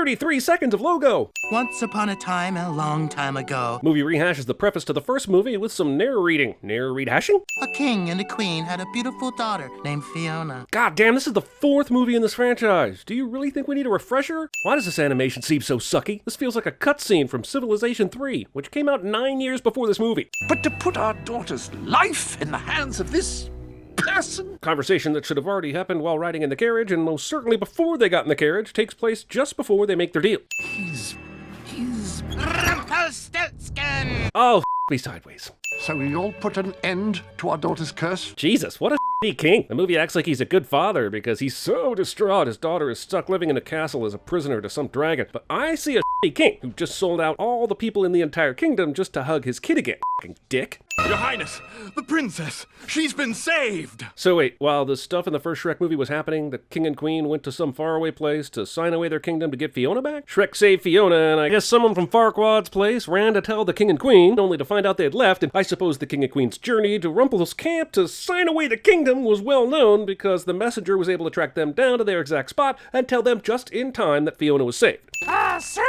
33 seconds of logo. Once upon a time, a long time ago, Movie rehashes the preface to the first movie with some narrating. Narrate-hashing? a king and a queen had a beautiful daughter named Fiona. God damn, this is the 4th movie in this franchise. Do you really think we need a refresher? Why does this animation seem so sucky? This feels like a cutscene from Civilization 3, which came out 9 years before this movie. But to put our daughter's life in the hands of this person? Conversation that should have already happened while riding in the carriage, and most certainly before they got in the carriage, takes place just before they make their deal. He's... Rumpelstiltskin! Oh, me sideways. So we all put an end to our daughter's curse? Jesus, what a shitty king. The movie acts like he's a good father because he's so distraught his daughter is stuck living in a castle as a prisoner to some dragon. But I see a shitty king who just sold out all the people in the entire kingdom just to hug his kid again. Fucking dick. Your Highness, the princess, she's been saved! So wait, while the stuff in the first Shrek movie was happening, the king and queen went to some faraway place to sign away their kingdom to get Fiona back? Shrek saved Fiona, and I guess someone from Farquaad's place ran to tell the king and queen, only to find out they had left, and I suppose the king and queen's journey to Rumpel's camp to sign away the kingdom was well known because the messenger was able to track them down to their exact spot and tell them just in time that Fiona was saved. Sir,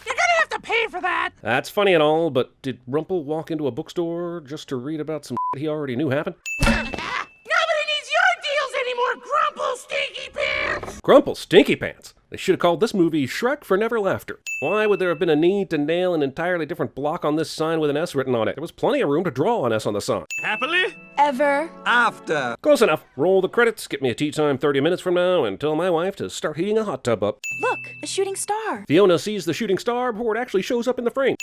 you're gonna have to pay for that! That's funny and all, but did Rumpel walk into a bookstore just to read about some shit he already knew happened? Nobody needs your deals anymore, Grumple Stinky Pants! Grumple Stinky Pants. They should have called this movie Shrek for Never Laughter. Why would there have been a need to nail an entirely different block on this sign with an S written on it? There was plenty of room to draw an S on the sign. Happily? Ever. After. Close enough. Roll the credits, get me a tea time 30 minminutes from now, and tell my wife to start heating a hot tub up. Look, a shooting star. Fiona sees the shooting star before it actually shows up in the frame.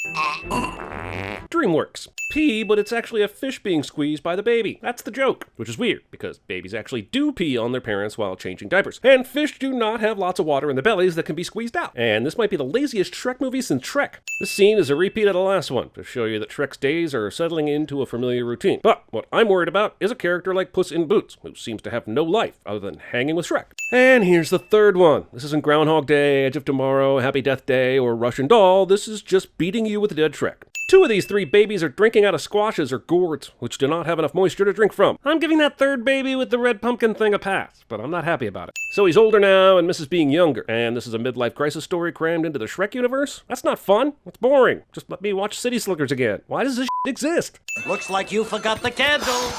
DreamWorks. Pee, but it's actually a fish being squeezed by the baby. That's the joke, which is weird, because babies actually do pee on their parents while changing diapers. And fish do not have lots of water in their bellies that can be squeezed out. And this might be the laziest Shrek movie since Shrek. This scene is a repeat of the last one, to show you that Shrek's days are settling into a familiar routine. But what I'm worried about is a character like Puss in Boots, who seems to have no life other than hanging with Shrek. And here's the third one. This isn't Groundhog Day, Edge of Tomorrow, Happy Death Day, or Russian Doll. This is just beating you with dead Shrek. 2 of these 3 babies are drinking out of squashes or gourds, which do not have enough moisture to drink from. I'm giving that third baby with the red pumpkin thing a pass, but I'm not happy about it. So he's older now and misses being younger, and this is a midlife crisis story crammed into the Shrek universe? That's not fun. That's boring. Just let me watch City Slickers again. Why does this exist? Looks like you forgot the candle!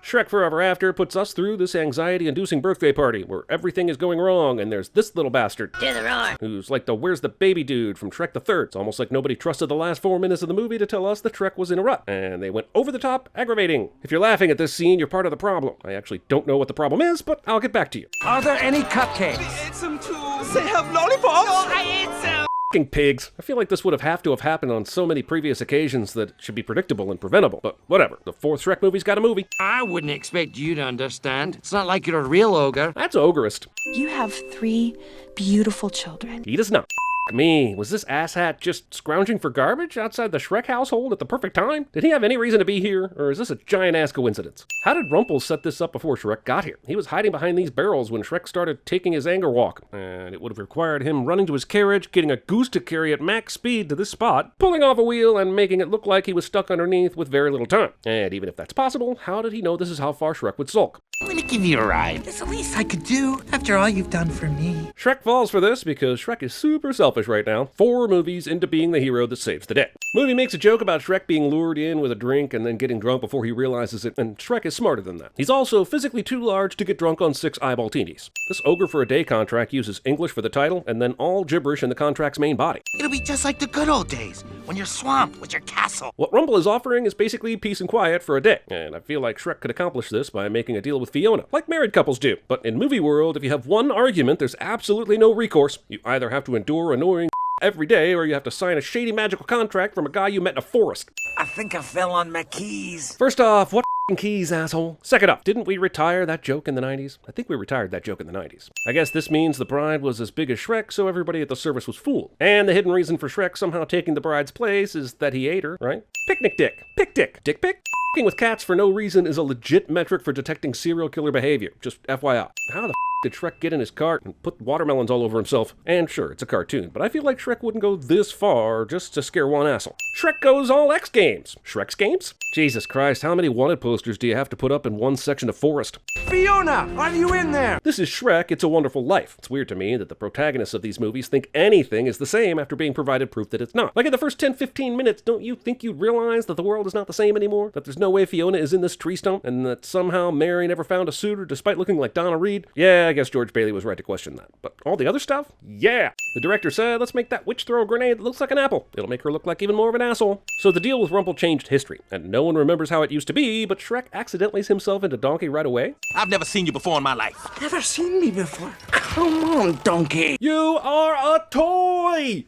Shrek Forever After puts us through this anxiety-inducing birthday party where everything is going wrong, and there's this little bastard To the roar! who's like the Where's the Baby dude from Shrek the Third. It's almost like nobody trusted the last 4 minutes of the movie to tell us that Shrek was in a rut, and they went over the top, aggravating. If you're laughing at this scene, you're part of the problem. I actually don't know what the problem is, but I'll get back to you. Are there any cupcakes? Ate some too. They have lollipops? I ate some! F***ing pigs. I feel like this would have to have happened on so many previous occasions that it should be predictable and preventable. But whatever. The 4th Shrek movie's got a movie. I wouldn't expect you to understand. It's not like you're a real ogre. That's Ogrist. You have 3 beautiful children. He does not. Me. Was this asshat just scrounging for garbage outside the Shrek household at the perfect time? Did he have any reason to be here, or is this a giant-ass coincidence? How did Rumpel set this up before Shrek got here? He was hiding behind these barrels when Shrek started taking his anger walk, and it would have required him running to his carriage, getting a goose to carry at max speed to this spot, pulling off a wheel, and making it look like he was stuck underneath with very little time. And even if that's possible, how did he know this is how far Shrek would sulk? Let me give you a ride. It's the least I could do after all you've done for me. Shrek falls for this because Shrek is super selfish right now, 4 movies into being the hero that saves the day. Movie makes a joke about Shrek being lured in with a drink and then getting drunk before he realizes it, and Shrek is smarter than that. He's also physically too large to get drunk on 6 eyeball teenies. This Ogre for a Day contract uses English for the title and then all gibberish in the contract's main body. It'll be just like the good old days, when you're swamped with your castle. What Rumpel is offering is basically peace and quiet for a day, and I feel like Shrek could accomplish this by making a deal with Fiona, like married couples do. But in movie world, if you have one argument, there's absolutely no recourse. You either have to endure annoying every day, or you have to sign a shady magical contract from a guy you met in a forest. I think I fell on my keys. First off, what keys, asshole? Second up, didn't we retire that joke in the 90s? I think we retired that joke in the 90s. I guess this means the bride was as big as Shrek, so everybody at the service was fooled. And the hidden reason for Shrek somehow taking the bride's place is that he ate her, right? Picnic dick. Pick dick. Dick pic? F***ing with cats for no reason is a legit metric for detecting serial killer behavior. Just FYI. How the did Shrek get in his cart and put watermelons all over himself? And sure, it's a cartoon, but I feel like Shrek wouldn't go this far just to scare one asshole. Shrek goes all X Games. Shrek's Games? Jesus Christ, how many wanted posters do you have to put up in one section of forest? Fiona, are you in there? This is Shrek, It's a Wonderful Life. It's weird to me that the protagonists of these movies think anything is the same after being provided proof that it's not. Like in the first 10-15 minutes, don't you think you'd realize that the world is not the same anymore? That there's no way Fiona is in this tree stump? And that somehow Mary never found a suitor despite looking like Donna Reed? Yeah, I guess George Bailey was right to question that. But all the other stuff? Yeah! The director said, let's make that witch throw a grenade that looks like an apple. It'll make her look like even more of an asshole. So the deal with Rumple changed history, and no one remembers how it used to be, but Shrek accidentally himself into Donkey right away. I've never seen you before in my life. Never seen me before. Come on, donkey. You are a toy!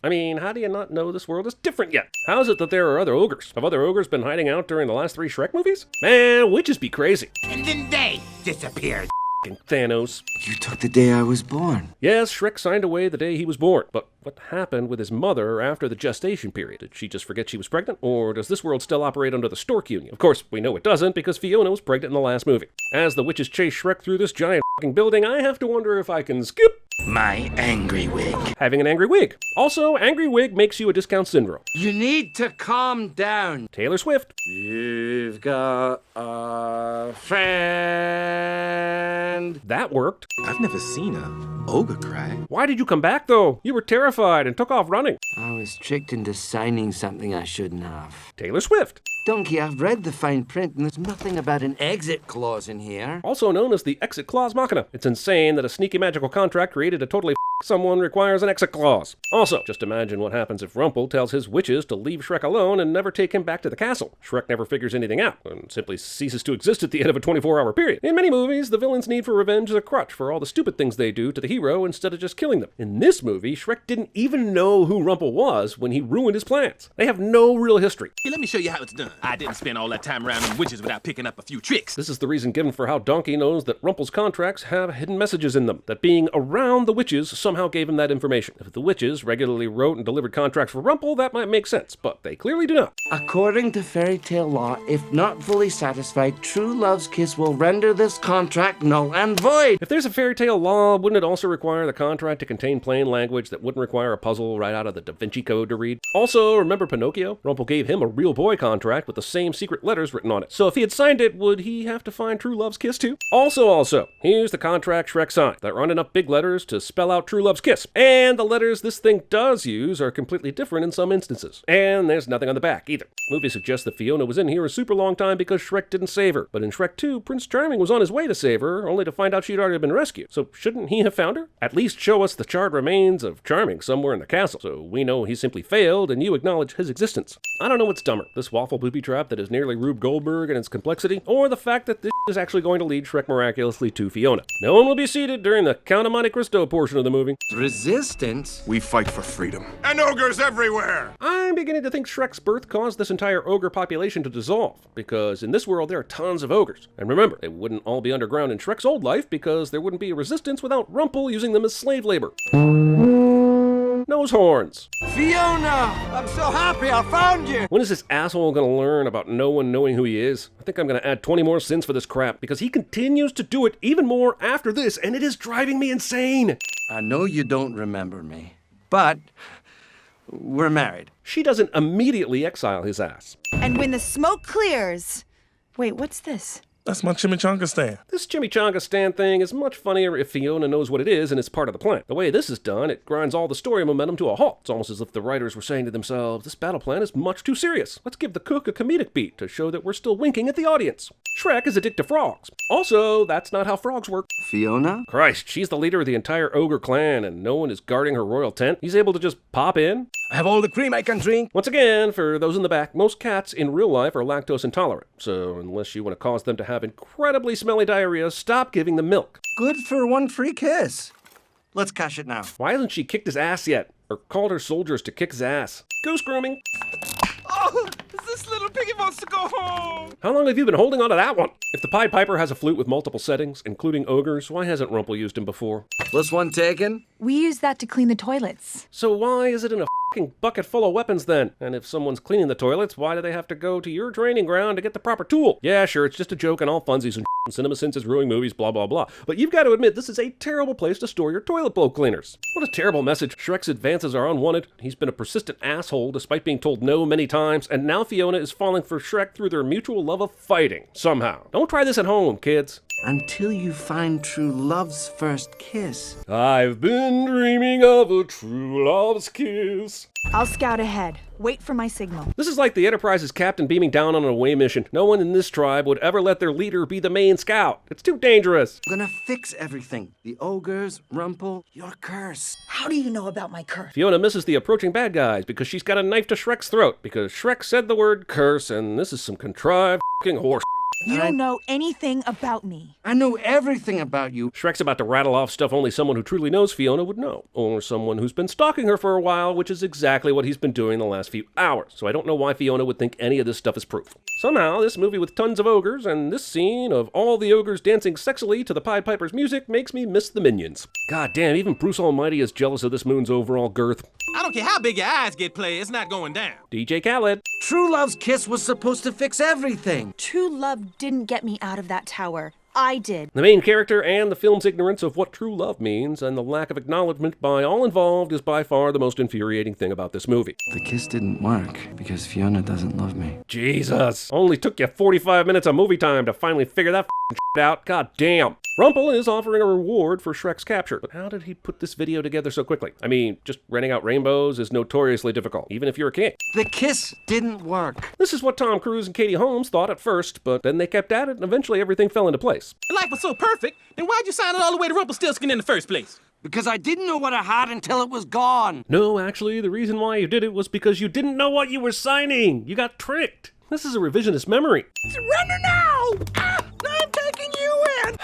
I mean, how do you not know this world is different yet? How is it that there are other ogres? Have other ogres been hiding out during the last 3 Shrek movies? Man, witches be crazy. And then they disappeared. F***ing Thanos. You took the day I was born. Yes, Shrek signed away the day he was born, but what happened with his mother after the gestation period? Did she just forget she was pregnant? Or does this world still operate under the Stork Union? Of course, we know it doesn't because Fiona was pregnant in the last movie. As the witches chase Shrek through this giant f***ing building, I have to wonder if I can skip My angry wig. having an angry wig. Also, angry wig makes you a discount syndrome. You need to calm down. Taylor Swift. You've got a friend. That worked. I've never seen a ogre cry. Why did you come back, though? You were terrified and took off running. I was tricked into signing something I shouldn't have. Taylor Swift. Donkey, I've read the fine print, and there's nothing about an exit clause in here. Also known as the exit clause machina. It's insane that a sneaky magical contract created to totally someone requires an exit clause. Also, just imagine what happens if Rumple tells his witches to leave Shrek alone and never take him back to the castle. Shrek never figures anything out and simply ceases to exist at the end of a 24-hour period. In many movies, the villain's need for revenge is a crutch for all the stupid things they do to the hero instead of just killing them. In this movie, Shrek didn't even know who Rumple was when he ruined his plans. They have no real history. Here, let me show you how it's done. I didn't spend all that time around witches without picking up a few tricks. This is the reason given for how Donkey knows that Rumple's contracts have hidden messages in them, that being around the witches somehow gave him that information. If the witches regularly wrote and delivered contracts for Rumple, that might make sense, but they clearly do not. According to fairy tale law, if not fully satisfied, true love's kiss will render this contract null and void. If there's a fairy tale law, wouldn't it also require the contract to contain plain language that wouldn't require a puzzle right out of the Da Vinci Code to read? Also, remember Pinocchio? Rumple gave him a real boy contract with the same secret letters written on it. So if he had signed it, would he have to find true love's kiss too? Also, here's the contract Shrek signed. That run enough big letters to spell out true love's kiss. And the letters this thing does use are completely different in some instances. And there's nothing on the back either. Movie suggests that Fiona was in here a super long time because Shrek didn't save her. But in Shrek 2, Prince Charming was on his way to save her, only to find out she'd already been rescued. So shouldn't he have found her? At least show us the charred remains of Charming somewhere in the castle, so we know he simply failed and you acknowledge his existence. I don't know what's dumber, this waffle booby trap that is nearly Rube Goldberg in its complexity, or the fact that this is actually going to lead Shrek miraculously to Fiona. No one will be seated during the Count of Monte Cristo portion of the movie. Resistance? We fight for freedom. And ogres everywhere! I'm beginning to think Shrek's birth caused this entire ogre population to dissolve, because in this world there are tons of ogres. And remember, they wouldn't all be underground in Shrek's old life because there wouldn't be a resistance without Rumple using them as slave labor. Nose horns. Fiona! I'm so happy I found you! When is this asshole gonna learn about no one knowing who he is? I think I'm gonna add 20 more sins for this crap, because he continues to do it even more after this, and it is driving me insane. I know you don't remember me, but we're married. She doesn't immediately exile his ass. And when the smoke clears... Wait, what's this? That's my chimichanga stand. This chimichanga stand thing is much funnier if Fiona knows what it is and it's part of the plan. The way this is done, it grinds all the story momentum to a halt. It's almost as if the writers were saying to themselves, this battle plan is much too serious. Let's give the cook a comedic beat to show that we're still winking at the audience. Shrek is addicted to frogs. Also, that's not how frogs work. Fiona? Christ, she's the leader of the entire ogre clan and no one is guarding her royal tent. He's able to just pop in. I have all the cream I can drink. Once again, for those in the back, most cats in real life are lactose intolerant. So unless you want to cause them to have incredibly smelly diarrhea, stop giving them milk. Good for one free kiss. Let's cash it now. Why hasn't she kicked his ass yet? Or called her soldiers to kick his ass? Goose grooming. Oh! This little piggy wants to go home. How long have you been holding on to that one? If the Pied Piper has a flute with multiple settings, including ogres, why hasn't Rumple used him before? Was one taken? We use that to clean the toilets. So why is it in a fucking bucket full of weapons then? And if someone's cleaning the toilets, why do they have to go to your training ground to get the proper tool? Yeah, sure, it's just a joke and all funsies and CinemaSins is ruining movies, blah, blah, blah. But you've got to admit, this is a terrible place to store your toilet bowl cleaners. What a terrible message. Shrek's advances are unwanted. He's been a persistent asshole despite being told no many times, and now Fiona is falling for Shrek through their mutual love of fighting, somehow. Don't try this at home, kids. Until you find true love's first kiss. I've been dreaming of a true love's kiss. I'll scout ahead. Wait for my signal. This is like the Enterprise's captain beaming down on an away mission. No one in this tribe would ever let their leader be the main scout. It's too dangerous. I'm gonna fix everything. The ogres, Rumple, your curse. How do you know about my curse? Fiona misses the approaching bad guys because she's got a knife to Shrek's throat because Shrek said the word curse, and this is some contrived f***ing horse. You don't know anything about me. I know everything about you. Shrek's about to rattle off stuff only someone who truly knows Fiona would know, or someone who's been stalking her for a while, which is exactly what he's been doing the last few hours, so I don't know why Fiona would think any of this stuff is proof. Somehow, this movie with tons of ogres, and this scene of all the ogres dancing sexily to the Pied Piper's music makes me miss the minions. God damn, even Bruce Almighty is jealous of this moon's overall girth. I don't care how big your eyes get, play, it's not going down. DJ Khaled. True love's kiss was supposed to fix everything. True love didn't get me out of that tower. I did. The main character and the film's ignorance of what true love means and the lack of acknowledgement by all involved is by far the most infuriating thing about this movie. The kiss didn't work because Fiona doesn't love me. Jesus. Only took you 45 minutes of movie time to finally figure that out. God damn. Rumple is offering a reward for Shrek's capture, but how did he put this video together so quickly? I mean, just renting out rainbows is notoriously difficult, even if you're a king. The kiss didn't work. This is what Tom Cruise and Katie Holmes thought at first, but then they kept at it and eventually everything fell into place. Life was so perfect, then why'd you sign it all the way to Rumpelstiltskin in the first place? Because I didn't know what I had until it was gone. No, actually, the reason why you did it was because you didn't know what you were signing. You got tricked. This is a revisionist memory. Surrender now! I'm taking you in!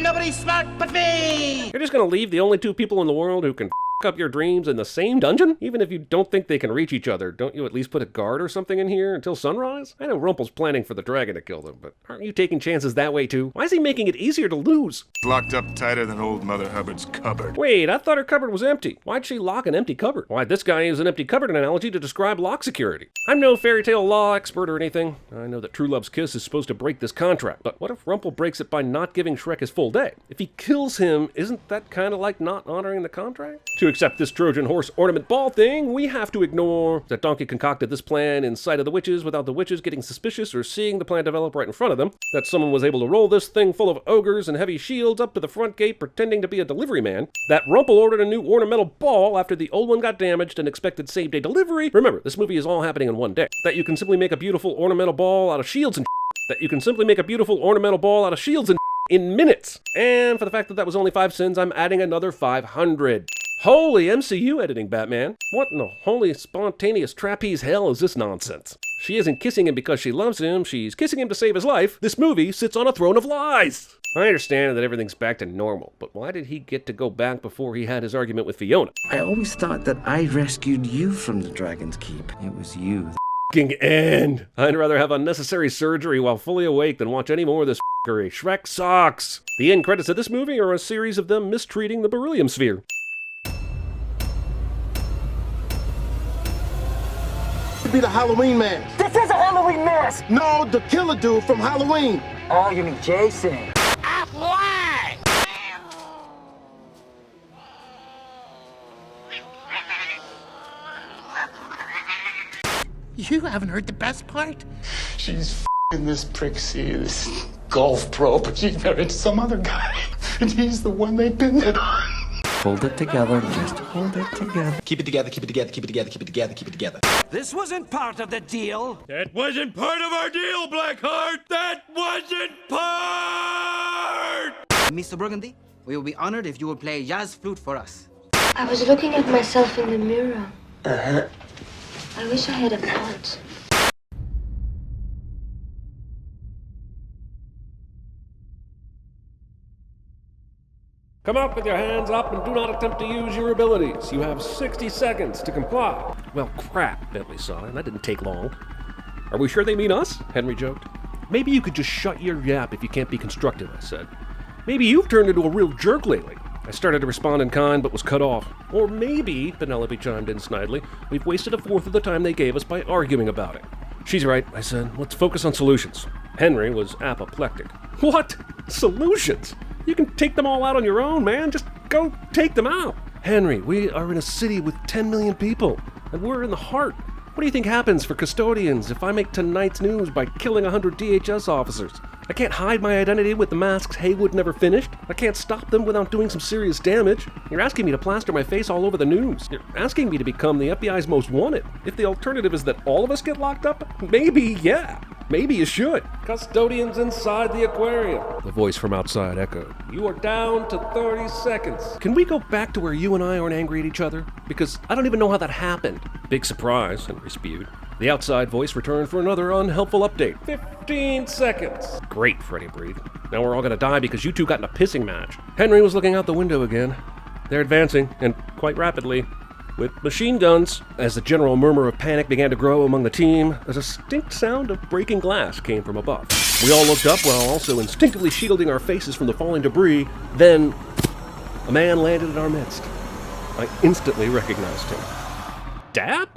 Nobody's smart but me! You're just gonna leave the only two people in the world who can f up your dreams in the same dungeon? Even if you don't think they can reach each other, don't you at least put a guard or something in here until sunrise? I know Rumple's planning for the dragon to kill them, but aren't you taking chances that way too? Why is he making it easier to lose? Locked up tighter than old Mother Hubbard's cupboard. Wait, I thought her cupboard was empty. Why'd she lock an empty cupboard? Why'd this guy use an empty cupboard analogy to describe lock security? I'm no fairy tale law expert or anything. I know that True Love's kiss is supposed to break this contract, but what if Rumple breaks it by not giving Shrek his full day? If he kills him, isn't that kind of like not honoring the contract? To accept this Trojan horse ornament ball thing, we have to ignore that Donkey concocted this plan in sight of the witches without the witches getting suspicious or seeing the plan develop right in front of them, that someone was able to roll this thing full of ogres and heavy shields up to the front gate pretending to be a delivery man, that Rumple ordered a new ornamental ball after the old one got damaged and expected same-day delivery. Remember, this movie is all happening in one day. That you can simply make a beautiful ornamental ball out of shields and that you can simply make a beautiful ornamental ball out of shields and in minutes. And for the fact that that was only 5 sins, I'm adding another 500. Holy MCU editing, Batman. What in the holy spontaneous trapeze hell is this nonsense? She isn't kissing him because she loves him, she's kissing him to save his life. This movie sits on a throne of lies. I understand that everything's back to normal, but why did he get to go back before he had his argument with Fiona? I always thought that I rescued you from the Dragon's Keep. It was you. End. I'd rather have unnecessary surgery while fully awake than watch any more of this f***ery. Shrek sucks. The end credits of this movie are a series of them mistreating the beryllium sphere. Be the Halloween man. This is a Halloween mask! No, the killer dude from Halloween. Oh, you mean Jason? Why? You haven't heard the best part? She's f***ing this Prixie, this golf pro, but she's married to some other guy. And he's the one they pinned it on. Hold it together, just hold it together. Keep it together, keep it together, keep it together, keep it together, keep it together. This wasn't part of the deal. That wasn't part of our deal, Blackheart. That wasn't part. Mr. Burgundy, we will be honored if you will play jazz flute for us. I was looking at myself in the mirror. I wish I had a pot. Come up with your hands up and do not attempt to use your abilities. You have 60 seconds to comply. Well, crap, Bentley sighed. That didn't take long. Are we sure they mean us? Henry joked. Maybe you could just shut your yap if you can't be constructive, I said. Maybe you've turned into a real jerk lately. I started to respond in kind, but was cut off. Or maybe, Penelope chimed in snidely, we've wasted a fourth of the time they gave us by arguing about it. She's right, I said. Let's focus on solutions. Henry was apoplectic. What? Solutions? You can take them all out on your own, man. Just go take them out. Henry, we are in a city with 10 million people, and we're in the heart. What do you think happens for custodians if I make tonight's news by killing 100 DHS officers? I can't hide my identity with the masks Haywood never finished. I can't stop them without doing some serious damage. You're asking me to plaster my face all over the news. You're asking me to become the FBI's most wanted. If the alternative is that all of us get locked up, maybe, yeah. Maybe you should. Custodians inside the aquarium. The voice from outside echoed. You are down to 30 seconds. Can we go back to where you and I aren't angry at each other? Because I don't even know how that happened. Big surprise, Henry spewed. The outside voice returned for another unhelpful update. 15 seconds. Great, Freddie breathed. Now we're all gonna die because you two got in a pissing match. Henry was looking out the window again. They're advancing, and quite rapidly, with machine guns. As the general murmur of panic began to grow among the team, a distinct sound of breaking glass came from above. We all looked up while also instinctively shielding our faces from the falling debris. Then, a man landed in our midst. I instantly recognized him. Dad?